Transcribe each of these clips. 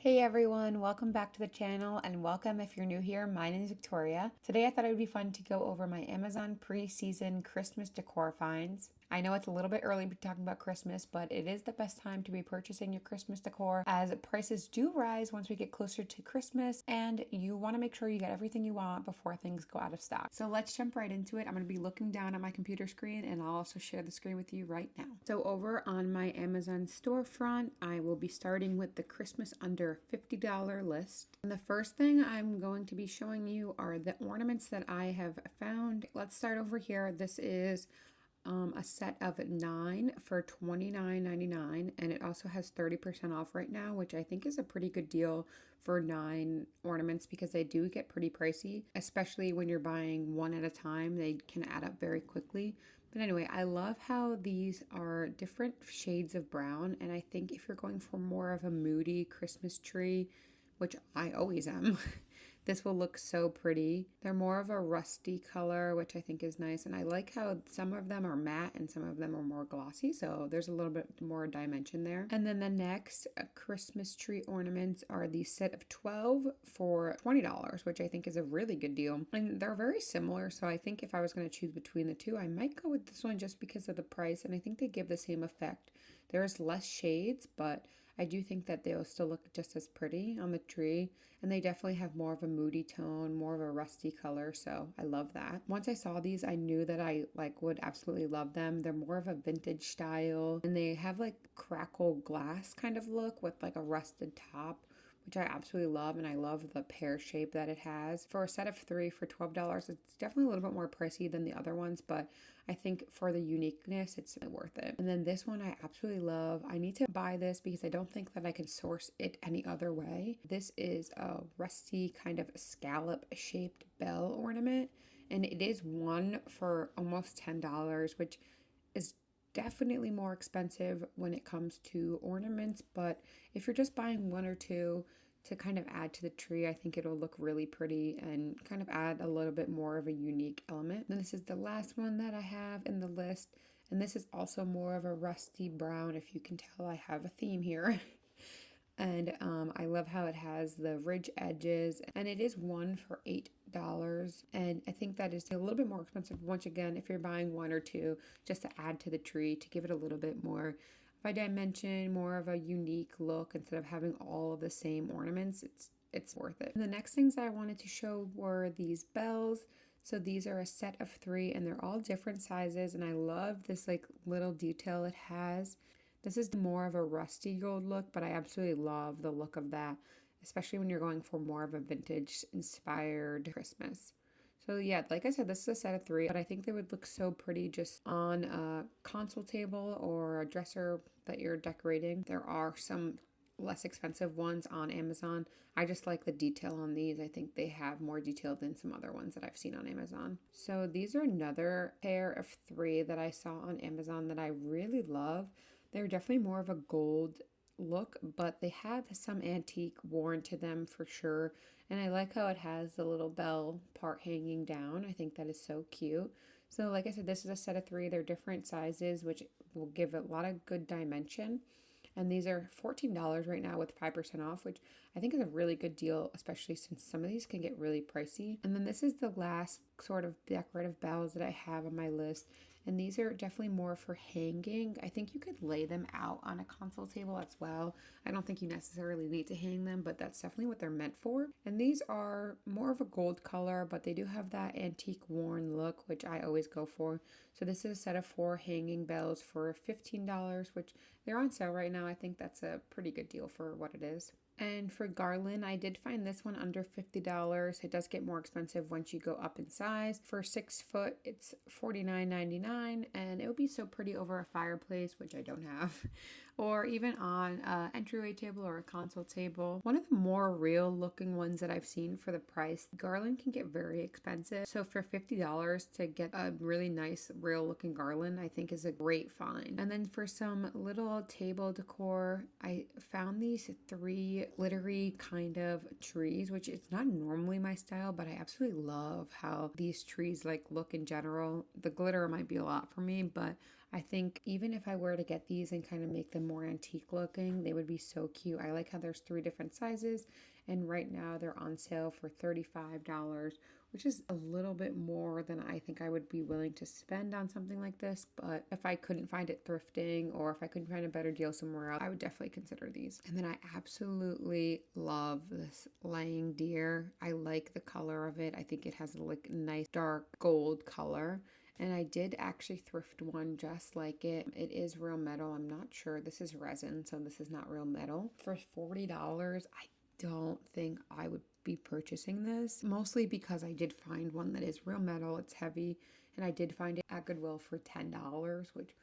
Hey everyone, welcome back to the channel and welcome if you're new here. My name is Victoria. Today I thought it would be fun to go over my Amazon pre-season Christmas decor finds. I know it's a little bit early to be talking about Christmas, but it is the best time to be purchasing your Christmas decor as prices do rise once we get closer to Christmas and you want to make sure you get everything you want before things go out of stock. So let's jump right into it. I'm going to be looking down at my computer screen and I'll also share the screen with you right now. So over on my Amazon storefront, I will be starting with the Christmas under $50 list. And the first thing I'm going to be showing you are the ornaments that I have found. Let's start over here. This is a set of 9 for $29.99, and it also has 30% off right now, which I think is a pretty good deal for 9 ornaments because they do get pretty pricey, especially when you're buying one at a time. They can add up very quickly. But anyway, I love how these are different shades of brown, and I think if you're going for more of a moody Christmas tree, which I always am, this will look so pretty. They're more of a rusty color, which I think is nice. And I like how some of them are matte and some of them are more glossy. So there's a little bit more dimension there. And then the next Christmas tree ornaments are the set of 12 for $20, which I think is a really good deal. And they're very similar. So I think if I was going to choose between the two, I might go with this one just because of the price. And I think they give the same effect. There's less shades, but I do think that they'll still look just as pretty on the tree, and they definitely have more of a moody tone, more of a rusty color, so I love that. Once I saw these, I knew that I would absolutely love them. They're more of a vintage style, and they have like crackle glass kind of look with like a rusted top, which I absolutely love, and I love the pear shape that it has. For a set of 3 for $12, it's definitely a little bit more pricey than the other ones, but I think for the uniqueness, it's worth it. And then this one I absolutely love. I need to buy this because I don't think that I can source it any other way. This is a rusty kind of scallop shaped bell ornament, and it is one for almost $10, which is definitely more expensive when it comes to ornaments, but if you're just buying one or two to kind of add to the tree, I think it'll look really pretty and kind of add a little bit more of a unique element. And this is the last one that I have in the list, and this is also more of a rusty brown. If you can tell, I have a theme here. And I love how it has the ridge edges, and it is one for $8, and I think that is a little bit more expensive once again if you're buying one or two just to add to the tree to give it a little bit more of a dimension, more of a unique look instead of having all of the same ornaments. It's worth it. And the next things I wanted to show were these bells. So these are a set of 3 and they're all different sizes, and I love this like little detail it has. This is more of a rusty gold look, but I absolutely love the look of that, especially when you're going for more of a vintage inspired Christmas. So yeah, like I said, this is a set of 3, but I think they would look so pretty just on a console table or a dresser that you're decorating. There are some less expensive ones on Amazon. I just like the detail on these. I think they have more detail than some other ones that I've seen on Amazon. So these are another pair of 3 that I saw on Amazon that I really love. They're definitely more of a gold look, but they have some antique worn to them for sure. And I like how it has the little bell part hanging down. I think that is so cute. So like I said, this is a set of 3. They're different sizes, which will give a lot of good dimension. And these are $14 right now with 5% off, which I think is a really good deal, especially since some of these can get really pricey. And then this is the last sort of decorative bells that I have on my list. And these are definitely more for hanging. I think you could lay them out on a console table as well. I don't think you necessarily need to hang them, but that's definitely what they're meant for. And these are more of a gold color, but they do have that antique worn look, which I always go for. So this is a set of 4 hanging bells for $15, which they're on sale right now. I think that's a pretty good deal for what it is. And for Garland, I did find this one under $50. It does get more expensive once you go up in size. For 6 foot, it's $49.99, and it would be so pretty over a fireplace, which I don't have, or even on an entryway table or a console table. One of the more real looking ones that I've seen for the price. Garland can get very expensive, so for $50 to get a really nice real looking garland, I think is a great find. And then for some little table decor, I found these 3 the glittery kind of trees, which it's not normally my style, but I absolutely love how these trees like look in general. The glitter might be a lot for me, but I think even if I were to get these and kind of make them more antique looking, they would be so cute. I like how there's 3 different sizes, and right now they're on sale for $35, which is a little bit more than I think I would be willing to spend on something like this. But if I couldn't find it thrifting, or if I couldn't find a better deal somewhere else, I would definitely consider these. And then I absolutely love this laying deer. I like the color of it. I think it has like a nice dark gold color. And I did actually thrift one just like it. It is real metal. I'm not sure. This is resin, so this is not real metal. For $40, I don't think I would be purchasing this, mostly because I did find one that is real metal. It's heavy, and I did find it at Goodwill for $10, which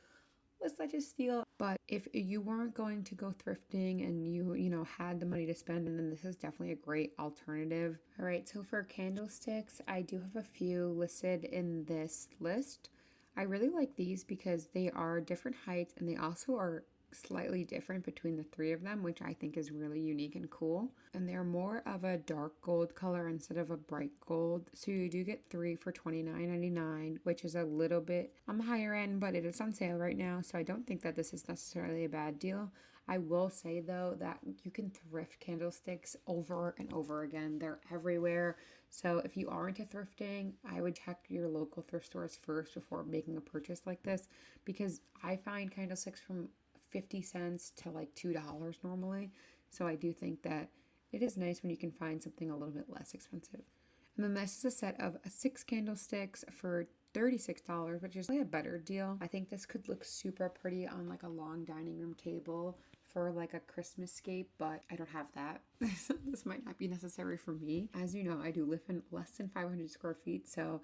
was such a steal. But if you weren't going to go thrifting and you had the money to spend, then this is definitely a great alternative. All right, so for candlesticks, I do have a few listed in this list. I really like these because they are different heights, and they also are slightly different between the 3 of them, which I think is really unique and cool. And they're more of a dark gold color instead of a bright gold. So you do get 3 for $29.99, which is a little bit on the higher end, but it is on sale right now. So I don't think that this is necessarily a bad deal. I will say though that you can thrift candlesticks over and over again. They're everywhere. So if you are into thrifting, I would check your local thrift stores first before making a purchase like this, because I find candlesticks from 50 cents to like $2 normally. So I do think that it is nice when you can find something a little bit less expensive. And then this is a set of 6 candlesticks for $36, which is like a better deal. I think this could look super pretty on like a long dining room table for like a Christmas scape, but I don't have that. This might not be necessary for me. As you know, I do live in less than 500 square feet, so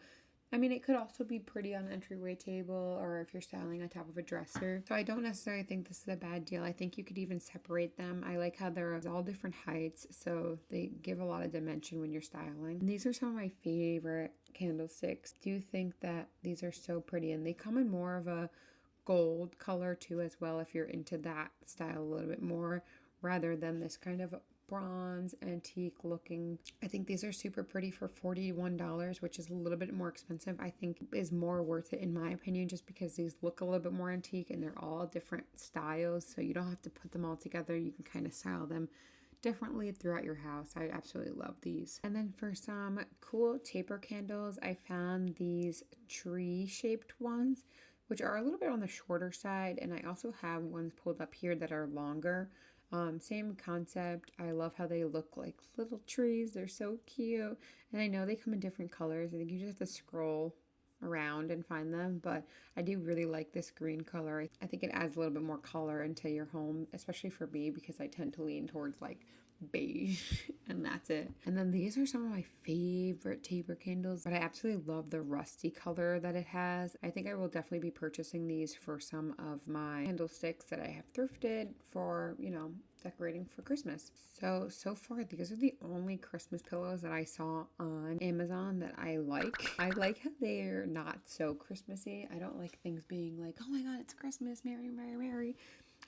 I mean, it could also be pretty on an entryway table, or if you're styling on top of a dresser. So I don't necessarily think this is a bad deal. I think you could even separate them. I like how they're all different heights, so they give a lot of dimension when you're styling. And these are some of my favorite candlesticks. I do think that these are so pretty, and they come in more of a gold color too as well, if you're into that style a little bit more, rather than this kind of bronze antique looking. I think these are super pretty for $41, which is a little bit more expensive. I think is more worth it in my opinion, just because these look a little bit more antique and they're all different styles, so you don't have to put them all together. You can kind of style them differently throughout your house. I absolutely love these. And then for some cool taper candles, I found these tree shaped ones, which are a little bit on the shorter side, and I also have ones pulled up here that are longer. Same concept. I love how they look like little trees. They're so cute. And I know they come in different colors. I think you just have to scroll around and find them, but I do really like this green color. I think it adds a little bit more color into your home, especially for me, because I tend to lean towards like beige and that's it. And then these are some of my favorite taper candles, but I absolutely love the rusty color that it has. I think I will definitely be purchasing these for some of my candlesticks that I have thrifted for, decorating for Christmas. So far these are the only Christmas pillows that I saw on Amazon that I like. I like how they're not so Christmassy. I don't like things being like, oh my god, it's Christmas, merry, merry, merry.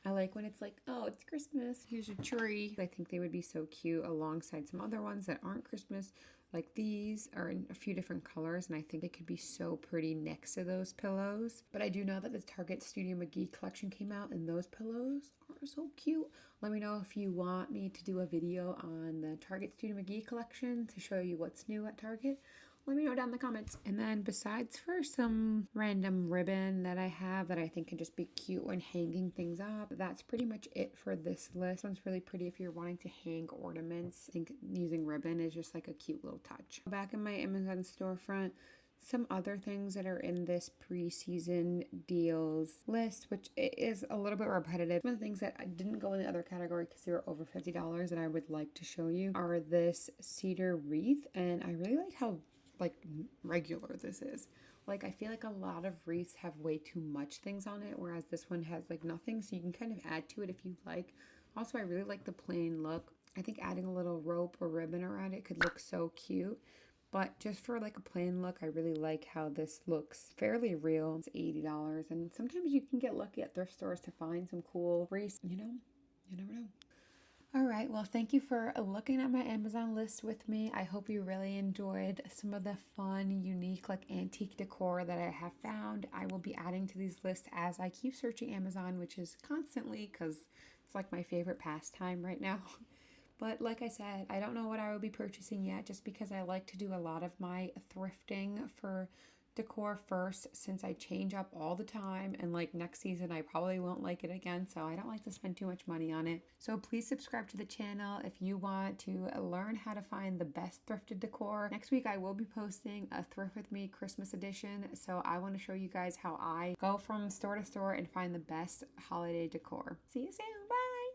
I like when it's like, oh, it's Christmas, here's your tree. I think they would be so cute alongside some other ones that aren't Christmas. Like these are in a few different colors, and I think they could be so pretty next to those pillows. But I do know that the Target Studio McGee collection came out, and those pillows are so cute. Let me know if you want me to do a video on the Target Studio McGee collection to show you what's new at Target. Let me know down in the comments. And then besides for some random ribbon that I have that I think can just be cute when hanging things up, that's pretty much it for this list. This one's really pretty if you're wanting to hang ornaments. I think using ribbon is just like a cute little touch. Back in my Amazon storefront, some other things that are in this pre-season deals list, which is a little bit repetitive. Some of the things that I didn't go in the other category because they were over $50 that I would like to show you are this cedar wreath, and I really like how regular this is. Like, I feel like a lot of wreaths have way too much things on it, whereas this one has like nothing, so you can kind of add to it if you like. Also, I really like the plain look. I think adding a little rope or ribbon around it could look so cute. But just for like a plain look, I really like how this looks fairly real. It's $80, and sometimes you can get lucky at thrift stores to find some cool wreaths. You never know. All right, well, thank you for looking at my Amazon list with me. I hope you really enjoyed some of the fun, unique, like antique decor that I have found. I will be adding to these lists as I keep searching Amazon, which is constantly because it's like my favorite pastime right now. But like I said, I don't know what I will be purchasing yet just because I like to do a lot of my thrifting for decor first since I change up all the time and like next season I probably won't like it again, so I don't like to spend too much money on it. So please subscribe to the channel if you want to learn how to find the best thrifted decor. Next week I will be posting a Thrift With Me Christmas edition, so I want to show you guys how I go from store to store and find the best holiday decor. See you soon. Bye.